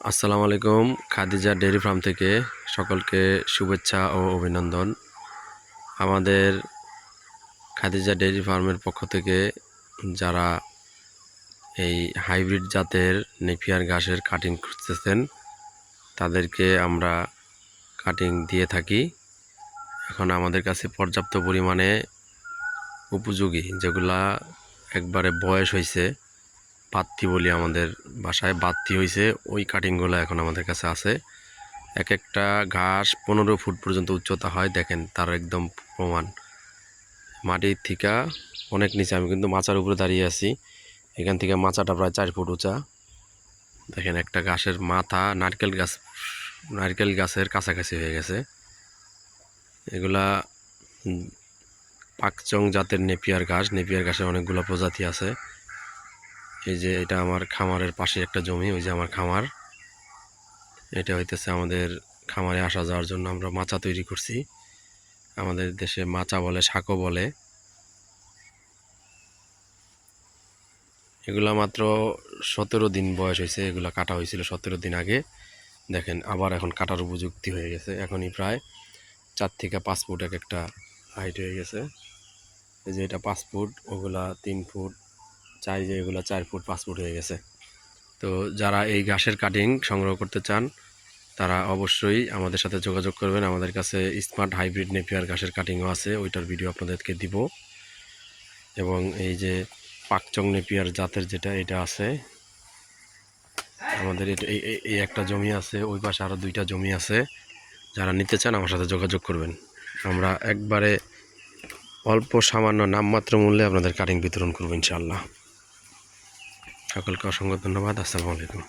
আসসালামু আলাইকুম। Khadija dairy farm থেকে সকলকে শুভেচ্ছা ও অভিনন্দন। আমাদের খাদিজা ডেইরি ফার্মের পক্ষ থেকে যারা এই হাইব্রিড জাতের নেপিয়ার ঘাসের কাটিং খুঁজতেছেন তাদেরকে আমরা কাটিং দিয়ে থাকি। এখন আমাদের কাছে পর্যাপ্ত পরিমাণে উপযোগী যেগুলা একবারে বয়স হয়েছে, বাত্তি বলি আমাদের বাসায়, বাত্তি হয়েছে, ওই কাটিংগুলো এখন আমাদের কাছে আছে। এক একটা ঘাস 15 ফুট পর্যন্ত উচ্চতা হয়, দেখেন তার একদম প্রমাণ। মাটির থেকে অনেক নিচে, আমি কিন্তু মাচার উপরে দাঁড়িয়ে আছি, এখান থেকে মাচাটা প্রায় 4 ফুট উঁচা। দেখেন একটা ঘাসের মাথা নারকেল গাছের কাছাকাছি হয়ে গেছে। এগুলা পাকচং জাতের নেপিয়ার ঘাসের অনেকগুলো প্রজাতি আছে। এই যে এটা আমার খামারের পাশে একটা জমি, ওই যে আমার খামার। এটা হইতেছে আমাদের খামারে আসা যাওয়ার জন্য আমরা মাচা তৈরি করছি। আমাদের দেশে মাচা বলে, সাঁকো বলে। এগুলা মাত্র 17 দিন বয়স হয়েছে, এগুলা কাটা হয়েছিল 17 দিন আগে। দেখেন আবার এখন কাটার উপযুক্তি হয়ে গেছে, এখনই প্রায় 4 থেকে 5 ফুট এক একটা হাইট হয়ে গেছে। এই যে এটা 5 ফুট, ওগুলা 3 ফুট, চাই যে এগুলা 4 ফুট 5 ফুট হয়ে গেছে। তো যারা এই ঘাসের কাটিং সংগ্রহ করতে চান তারা অবশ্যই আমাদের সাথে যোগাযোগ করবেন। আমাদের কাছে স্মার্ট হাইব্রিড নেপিয়ার ঘাসের কাটিংও আছে, ওইটার ভিডিও আপনাদেরকে দিব। এবং এই যে পাকচং নেপিয়ার জাতের যেটা, এটা আছে আমাদের। এই একটা জমি আছে, ওই পাশে আরও 2টা জমি আছে। যারা নিতে চান আমার সাথে যোগাযোগ করবেন। আমরা একবারে অল্প সামান্য নামমাত্র মূল্যে আপনাদের কাটিং বিতরণ করবো ইনশাআল্লাহ। সকলকে অসংখ্য ধন্যবাদ। আসসালামু আলাইকুম।